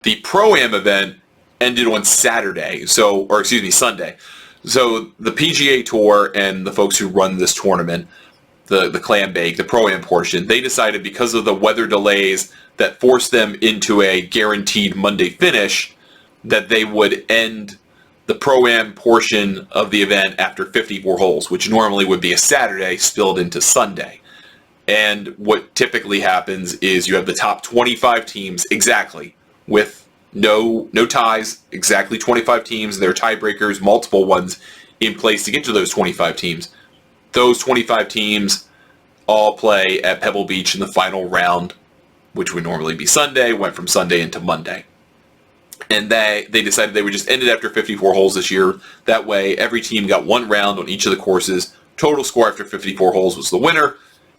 The Pro-Am event ended on Sunday. So the PGA Tour and the folks who run this tournament, the clam bake, the Pro-Am portion, they decided because of the weather delays that forced them into a guaranteed Monday finish, that they would end the Pro-Am portion of the event after 54 holes, which normally would be a Saturday spilled into Sunday. And what typically happens is you have the top 25 teams exactly, with no ties, exactly 25 teams. There are tiebreakers, multiple ones in place to get to those 25 teams. Those 25 teams all play at Pebble Beach in the final round, which would normally be Sunday, went from Sunday into Monday. And they decided they would just end it after 54 holes this year. That way, every team got one round on each of the courses. Total score after 54 holes was the winner.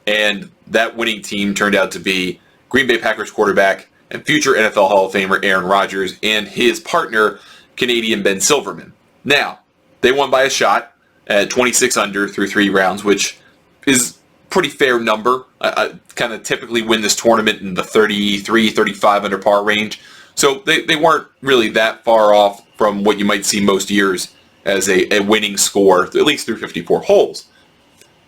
And that winning team turned out to be Green Bay Packers quarterback and future NFL Hall of Famer Aaron Rodgers and his partner, Canadian Ben Silverman. Now, they won by a shot at 26 under through 3 rounds, which is pretty fair number. I kind of typically win this tournament in the 33, 35 under par range. So they weren't really that far off from what you might see most years as a winning score, at least through 54 holes.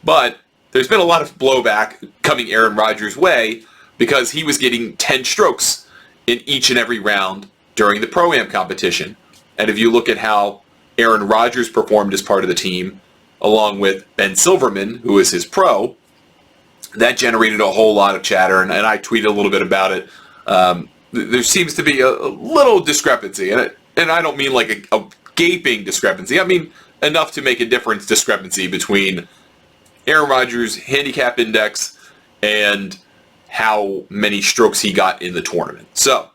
But there's been a lot of blowback coming Aaron Rodgers' way because he was getting 10 strokes in each and every round during the Pro-Am competition. And if you look at how Aaron Rodgers performed as part of the team, along with Ben Silverman, who is his pro, that generated a whole lot of chatter, and I tweeted a little bit about it. There seems to be a little discrepancy, and I don't mean like a gaping discrepancy. I mean enough to make a difference discrepancy between Aaron Rodgers' handicap index and how many strokes he got in the tournament. So,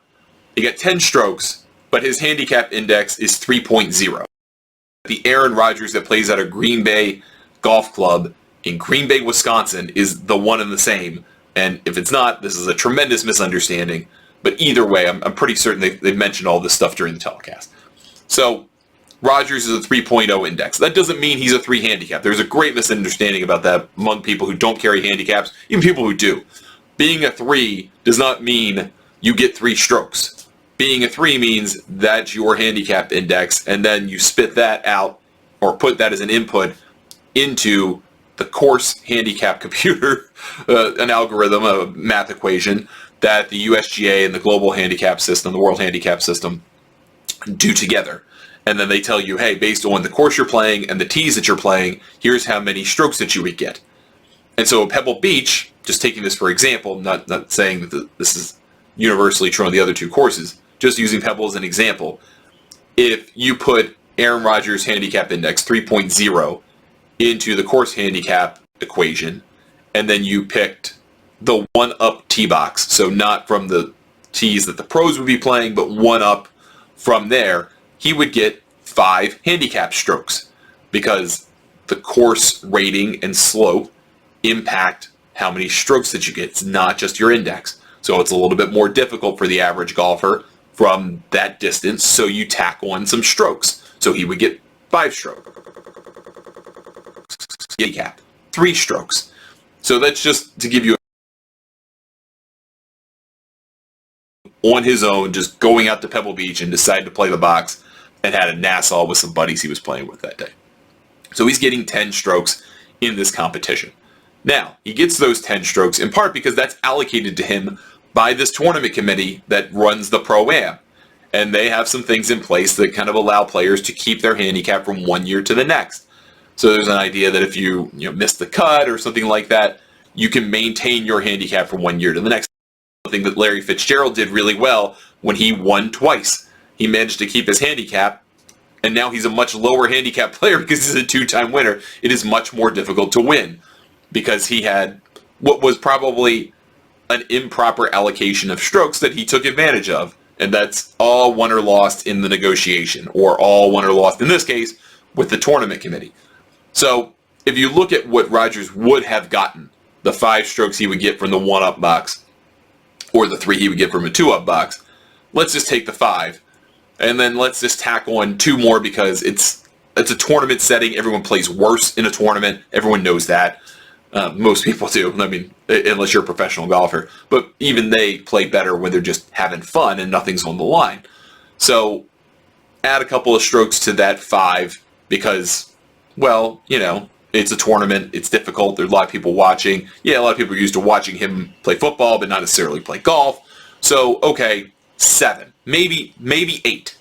he got 10 strokes, but his handicap index is 3.0. The Aaron Rodgers that plays at a Green Bay golf club in Green Bay, Wisconsin is the one and the same. And if it's not, this is a tremendous misunderstanding. But either way, I'm pretty certain they've mentioned all this stuff during the telecast. So, Rodgers is a 3.0 index. That doesn't mean he's a 3 handicap. There's a great misunderstanding about that among people who don't carry handicaps, even people who do. Being a 3 does not mean you get 3 strokes. Being a 3 means that's your handicap index, and then you spit that out or put that as an input into the course handicap computer, an algorithm, a math equation that the USGA and the global handicap system, the world handicap system, do together. And then they tell you, hey, based on the course you're playing and the tees that you're playing, here's how many strokes that you would get. And so at Pebble Beach, just taking this for example, not saying that this is universally true on the other 2 courses, just using Pebble as an example, if you put Aaron Rodgers' handicap index 3.0 into the course handicap equation, and then you picked the 1-up tee box, so not from the tees that the pros would be playing, but 1 up from there, he would get 5 handicap strokes because the course rating and slope impact how many strokes that you get. It's not just your index. So it's a little bit more difficult for the average golfer from that distance, so you tack on some strokes. So he would get 5 strokes. Handicap, 3 strokes. So that's just to give you on his own, just going out to Pebble Beach and decided to play the box and had a Nassau with some buddies he was playing with that day. So he's getting 10 strokes in this competition. Now, he gets those 10 strokes in part because that's allocated to him by this tournament committee that runs the Pro-Am. And they have some things in place that kind of allow players to keep their handicap from one year to the next. So there's an idea that if you miss the cut or something like that, you can maintain your handicap from one year to the next. Something that Larry Fitzgerald did really well when he won twice. He managed to keep his handicap, and now he's a much lower handicap player because he's a 2-time winner. It is much more difficult to win because he had what was probably an improper allocation of strokes that he took advantage of. And that's all won or lost in the negotiation, or all won or lost, in this case, with the tournament committee. So if you look at what Rodgers would have gotten, the 5 strokes he would get from the 1-up box, or the 3 he would get from a 2-up box, let's just take the 5. And then let's just tack on 2 more because it's a tournament setting. Everyone plays worse in a tournament. Everyone knows that. Most people do. I mean, unless you're a professional golfer. But even they play better when they're just having fun and nothing's on the line. So add a couple of strokes to that 5 because, well, it's a tournament. It's difficult. There's a lot of people watching. Yeah, a lot of people are used to watching him play football, but not necessarily play golf. So, okay, 7, maybe 8.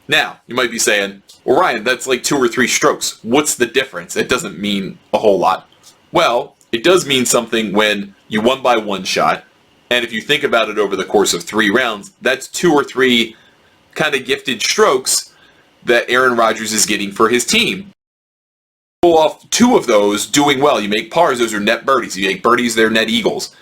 Now, you might be saying, well, Ryan, that's like 2 or 3 strokes. What's the difference? It doesn't mean a whole lot. Well, it does mean something when you won by 1 shot, and if you think about it over the course of 3 rounds, that's 2 or 3 kind of gifted strokes that Aaron Rodgers is getting for his team. Pull off 2 of those doing well. You make pars, those are net birdies. You make birdies, they're net eagles.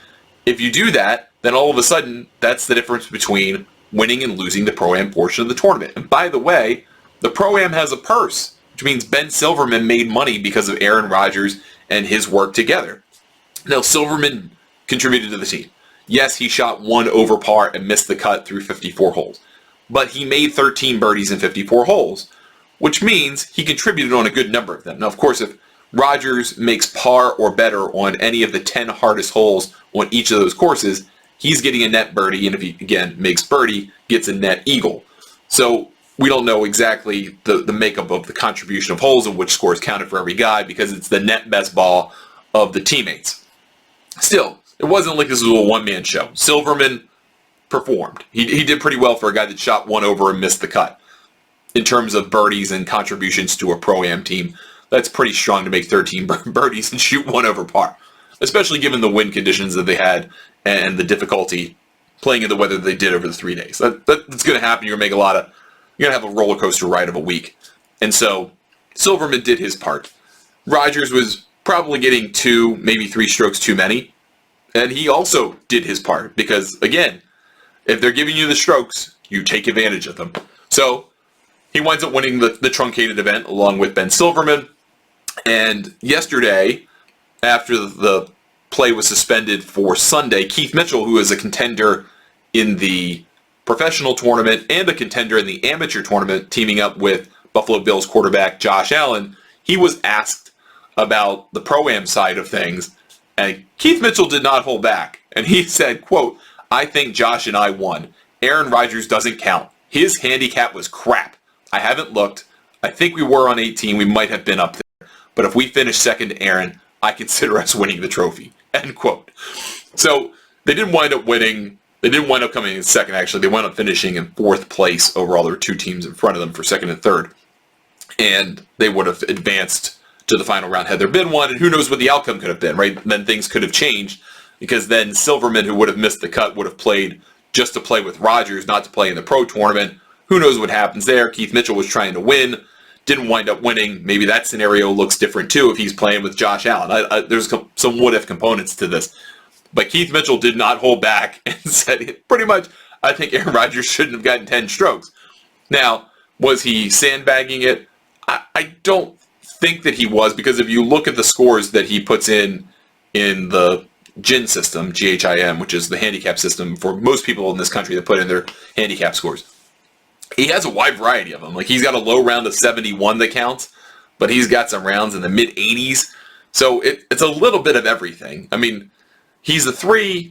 If you do that, then all of a sudden, that's the difference between winning and losing the Pro-Am portion of the tournament. And by the way, the Pro-Am has a purse, which means Ben Silverman made money because of Aaron Rodgers and his work together. Now, Silverman contributed to the team. Yes, he shot 1 over par and missed the cut through 54 holes. But he made 13 birdies in 54 holes, which means he contributed on a good number of them. Now, of course, if Rodgers makes par or better on any of the 10 hardest holes on each of those courses, he's getting a net birdie, and if he, again, makes birdie, gets a net eagle. So we don't know exactly the makeup of the contribution of holes and which scores counted for every guy because it's the net best ball of the teammates. Still, it wasn't like this was a one-man show. Silverman performed. He did pretty well for a guy that shot 1 over and missed the cut. In terms of birdies and contributions to a Pro-Am team, that's pretty strong to make 13 birdies and shoot 1 over par, especially given the wind conditions that they had and the difficulty playing in the weather that they did over the 3 days. That's going to happen. You're going to have a roller coaster ride of a week. And so Silverman did his part. Rodgers was probably getting 2, maybe 3 strokes too many. And he also did his part because, again, if they're giving you the strokes, you take advantage of them. So he winds up winning the truncated event along with Ben Silverman. And yesterday, after the play was suspended for Sunday, Keith Mitchell, who is a contender in the professional tournament and a contender in the amateur tournament, teaming up with Buffalo Bills quarterback Josh Allen, he was asked about the Pro-Am side of things, and Keith Mitchell did not hold back. And he said, quote, "I think Josh and I won. Aaron Rodgers doesn't count. His handicap was crap. I haven't looked. I think we were on 18. We might have been up there. But if we finish second to Aaron, I consider us winning the trophy." End quote. So they didn't wind up winning. They didn't wind up coming in second, actually. They wound up finishing in 4th place overall. There were 2 teams in front of them for second and third. And they would have advanced to the final round had there been one. And who knows what the outcome could have been, right? Then things could have changed because then Silverman, who would have missed the cut, would have played just to play with Rodgers, not to play in the pro tournament. Who knows what happens there? Keith Mitchell was trying to win, didn't wind up winning. Maybe that scenario looks different too if he's playing with Josh Allen. There's some what-if components to this. But Keith Mitchell did not hold back and said, pretty much, I think Aaron Rodgers shouldn't have gotten 10 strokes. Now, was he sandbagging it? I don't think that he was, because if you look at the scores that he puts in the GHIM system, GHIM, which is the handicap system for most people in this country that put in their handicap scores, he has a wide variety of them. Like, he's got a low round of 71 that counts, but he's got some rounds in the mid-80s. So it's a little bit of everything. I mean, he's a 3.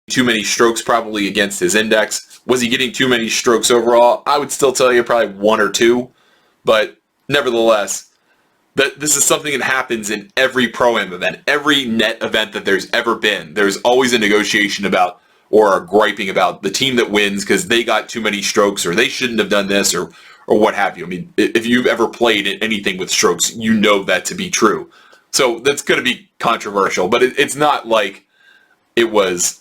Too many strokes probably against his index. Was he getting too many strokes overall? I would still tell you probably 1 or 2. But nevertheless, this is something that happens in every Pro-Am event. Every net event that there's ever been, there's always a negotiation about or a griping about the team that wins because they got too many strokes or they shouldn't have done this or what have you. I mean, if you've ever played anything with strokes, you know that to be true. So that's going to be controversial, but it's not like it was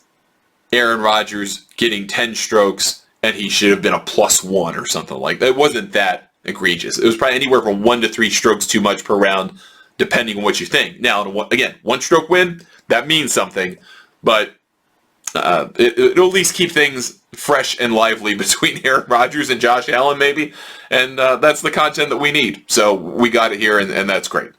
Aaron Rodgers getting 10 strokes and he should have been a +1 or something like that. It wasn't that egregious. It was probably anywhere from 1 to 3 strokes too much per round, depending on what you think. Now, again, 1-stroke win, that means something, but it'll at least keep things fresh and lively between Aaron Rodgers and Josh Allen, maybe, and that's the content that we need. So we got it here, and that's great.